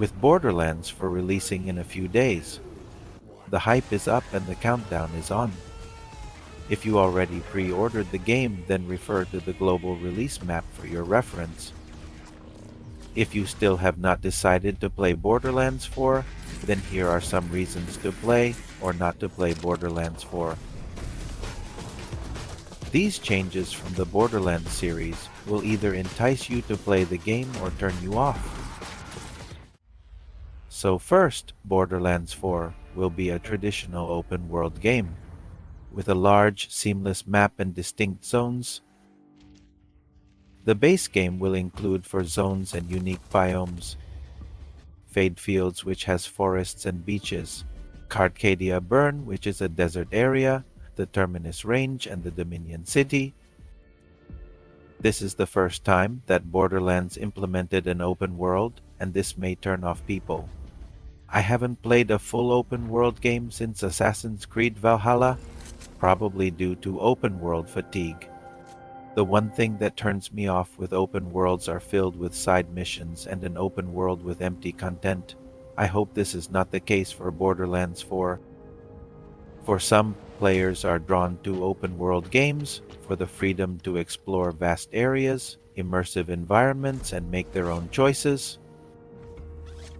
with Borderlands for releasing in a few days. The hype is up and the countdown is on. If you already pre-ordered the game, then refer to the global release map for your reference. If you still have not decided to play Borderlands 4, then here are some reasons to play or not to play Borderlands 4. These changes from the Borderlands series will either entice you to play the game or turn you off. So first, Borderlands 4 will be a traditional open-world game, with a large, seamless map and distinct zones. The base game will include for zones and unique biomes: Fade Fields, which has forests and beaches; Carcadia Burn, which is a desert area; the Terminus Range and the Dominion City. This is the first time that Borderlands implemented an open world, and this may turn off people. I haven't played a full open world game since Assassin's Creed Valhalla, probably due to open world fatigue. The one thing that turns me off with open worlds are filled with side missions and an open world with empty content. I hope this is not the case for Borderlands 4. For some, players are drawn to open world games for the freedom to explore vast areas, immersive environments, and make their own choices.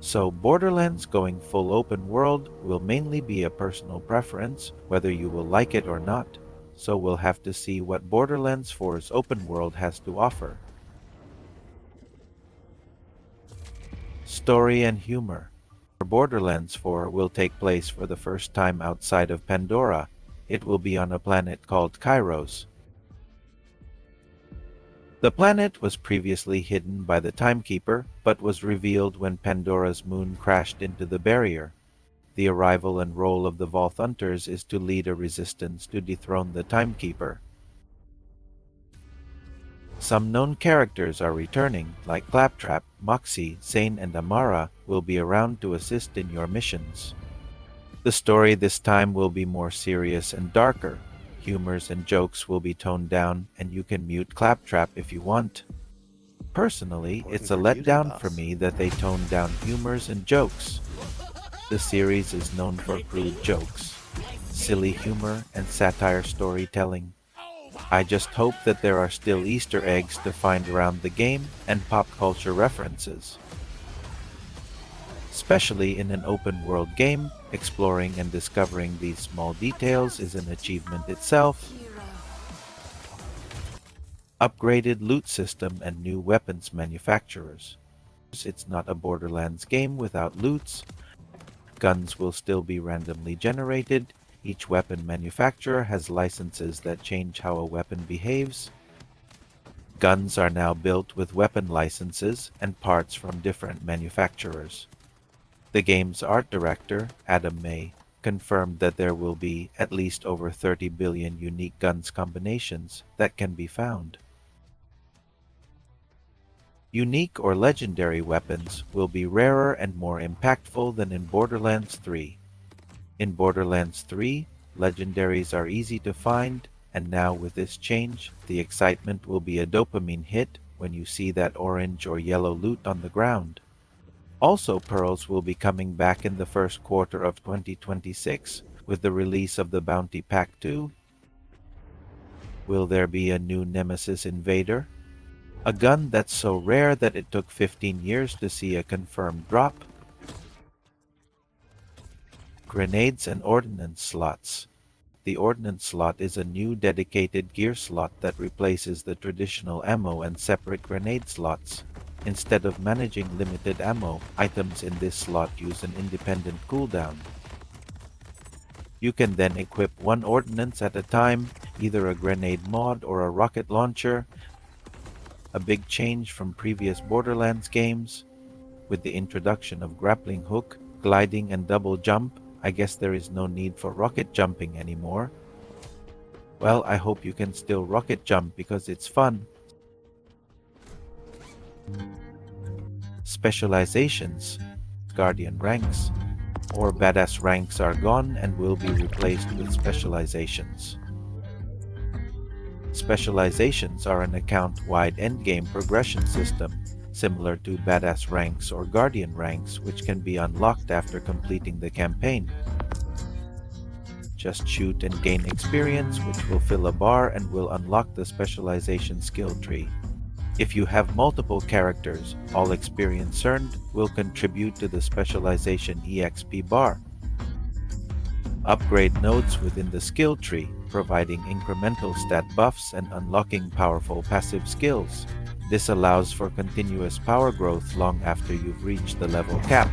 So Borderlands going full open world will mainly be a personal preference, whether you will like it or not. So we'll have to see what Borderlands 4's open world has to offer. Story and humor. Borderlands 4 will take place for the first time outside of Pandora. It will be on a planet called Kairos. The planet was previously hidden by the Timekeeper, but was revealed when Pandora's moon crashed into the barrier. The arrival and role of the Vault Hunters is to lead a resistance to dethrone the Timekeeper. Some known characters are returning, like Claptrap, Moxie, Zane, and Amara will be around to assist in your missions. The story this time will be more serious and darker. Humors and jokes will be toned down, and you can mute Claptrap if you want. Personally, it's a letdown for me that they toned down humors and jokes. The series is known for crude jokes, silly humor, and satire storytelling. I just hope that there are still Easter eggs to find around the game and pop culture references. Especially in an open world game, exploring and discovering these small details is an achievement itself. Upgraded loot system and new weapons manufacturers. It's not a Borderlands game without loots. Guns will still be randomly generated. Each weapon manufacturer has licenses that change how a weapon behaves. Guns are now built with weapon licenses and parts from different manufacturers. The game's art director, Adam May, confirmed that there will be at least over 30 billion unique guns combinations that can be found. Unique or legendary weapons will be rarer and more impactful than in Borderlands 3. In Borderlands 3, legendaries are easy to find, and now with this change, the excitement will be a dopamine hit when you see that orange or yellow loot on the ground. Also, pearls will be coming back in the first quarter of 2026 with the release of the Bounty Pack 2. Will there be a new Nemesis Invader? A gun that's so rare that it took 15 years to see a confirmed drop? Grenades and Ordnance slots. The Ordnance slot is a new dedicated gear slot that replaces the traditional ammo and separate grenade slots. Instead of managing limited ammo, items in this slot use an independent cooldown. You can then equip one ordnance at a time, either a grenade mod or a rocket launcher. A big change from previous Borderlands games. With the introduction of grappling hook, gliding, and double jump, I guess there is no need for rocket jumping anymore. Well, I hope you can still rocket jump because it's fun. Specializations, Guardian ranks, or Badass ranks are gone and will be replaced with Specializations. Specializations are an account-wide endgame progression system. similar to Badass ranks or Guardian ranks, which can be unlocked after completing the campaign. Just shoot and gain experience, which will fill a bar and will unlock the specialization skill tree. If you have multiple characters, all experience earned will contribute to the specialization EXP bar. Upgrade nodes within the skill tree, providing incremental stat buffs and unlocking powerful passive skills. This allows for continuous power growth long after you've reached the level cap.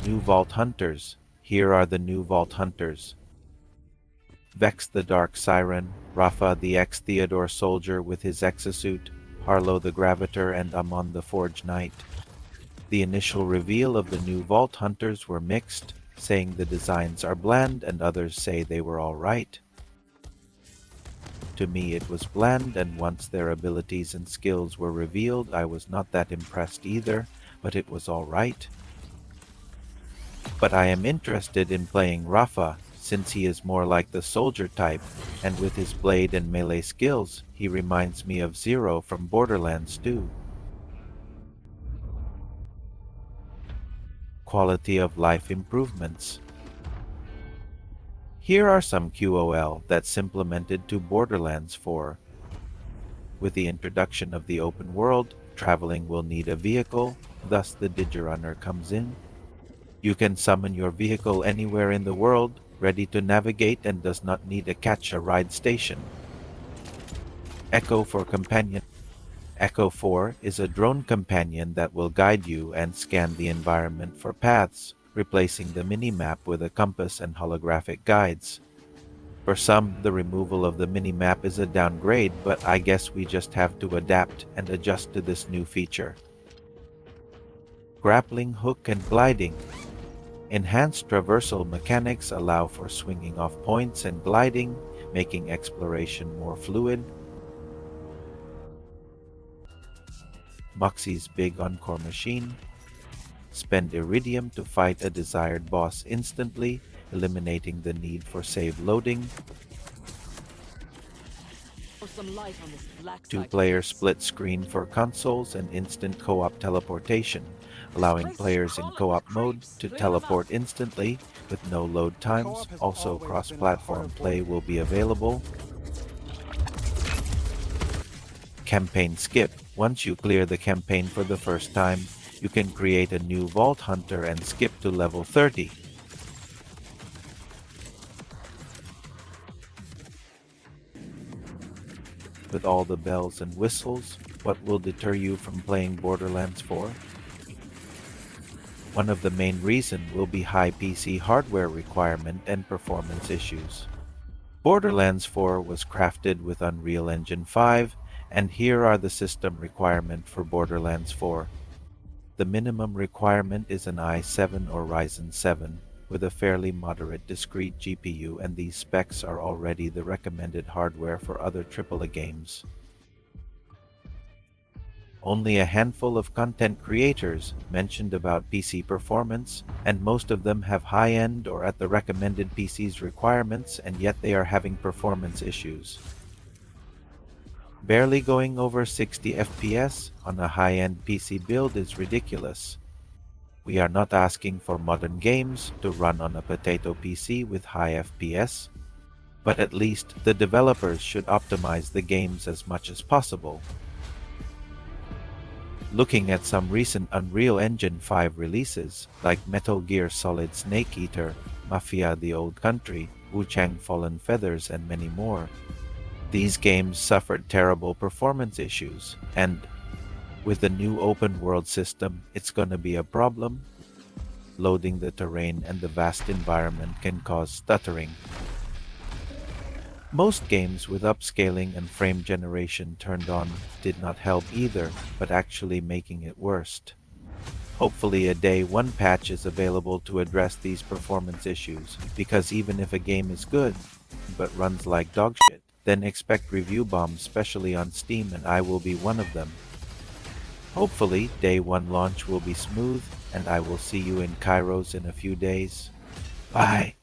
New Vault Hunters. Here are the new Vault Hunters. Vex the Dark Siren, Rafa the ex-Theodore Soldier with his exosuit, Harlow the Graviter, and Amon the Forge Knight. The initial reveal of the new Vault Hunters were mixed, saying the designs are bland and others say they were alright. To me it was bland, and once their abilities and skills were revealed I was not that impressed either, but it was alright. But I am interested in playing Rafa, since he is more like the soldier type, and with his blade and melee skills, he reminds me of Zero from Borderlands 2. Quality of life improvements. Here are some QOL that's implemented to Borderlands 4. With the introduction of the open world, traveling will need a vehicle, thus the Digirunner comes in. You can summon your vehicle anywhere in the world, ready to navigate and does not need a catch-a-ride station. Echo for companion. Echo 4 is a drone companion that will guide you and scan the environment for paths, replacing the mini-map with a compass and holographic guides. For some, the removal of the mini-map is a downgrade, but I guess we just have to adapt and adjust to this new feature. Grappling hook and gliding. Enhanced traversal mechanics allow for swinging off points and gliding, making exploration more fluid. Moxie's Big Encore Machine. Spend Iridium to fight a desired boss instantly, eliminating the need for save loading. Two-player split screen for consoles and instant co-op teleportation, allowing players in co-op mode to teleport instantly with no load times. Also, cross-platform play will be available. Campaign skip. Once you clear the campaign for the first time, you can create a new Vault Hunter and skip to level 30. With all the bells and whistles, what will deter you from playing Borderlands 4? One of the main reasons will be high PC hardware requirement and performance issues. Borderlands 4 was crafted with Unreal Engine 5, and here are the system requirements for Borderlands 4. The minimum requirement is an i7 or Ryzen 7 with a fairly moderate discrete GPU, and these specs are already the recommended hardware for other AAA games. Only a handful of content creators mentioned about PC performance, and most of them have high-end or at the recommended PC's requirements, and yet they are having performance issues. Barely going over 60 FPS on a high-end PC build is ridiculous. We are not asking for modern games to run on a potato PC with high FPS, but at least the developers should optimize the games as much as possible. Looking at some recent Unreal Engine 5 releases, like Metal Gear Solid Snake Eater, Mafia: The Old Country, Wu-Chang Fallen Feathers, and many more, these games suffered terrible performance issues, and with the new open world system, it's gonna be a problem. Loading the terrain and the vast environment can cause stuttering. Most games with upscaling and frame generation turned on did not help either, but actually making it worse. Hopefully a day one patch is available to address these performance issues, because even if a game is good, but runs like dog shit, then expect review bombs, especially on Steam, and I will be one of them. Hopefully, day one launch will be smooth, and I will see you in Kairos in a few days. Bye!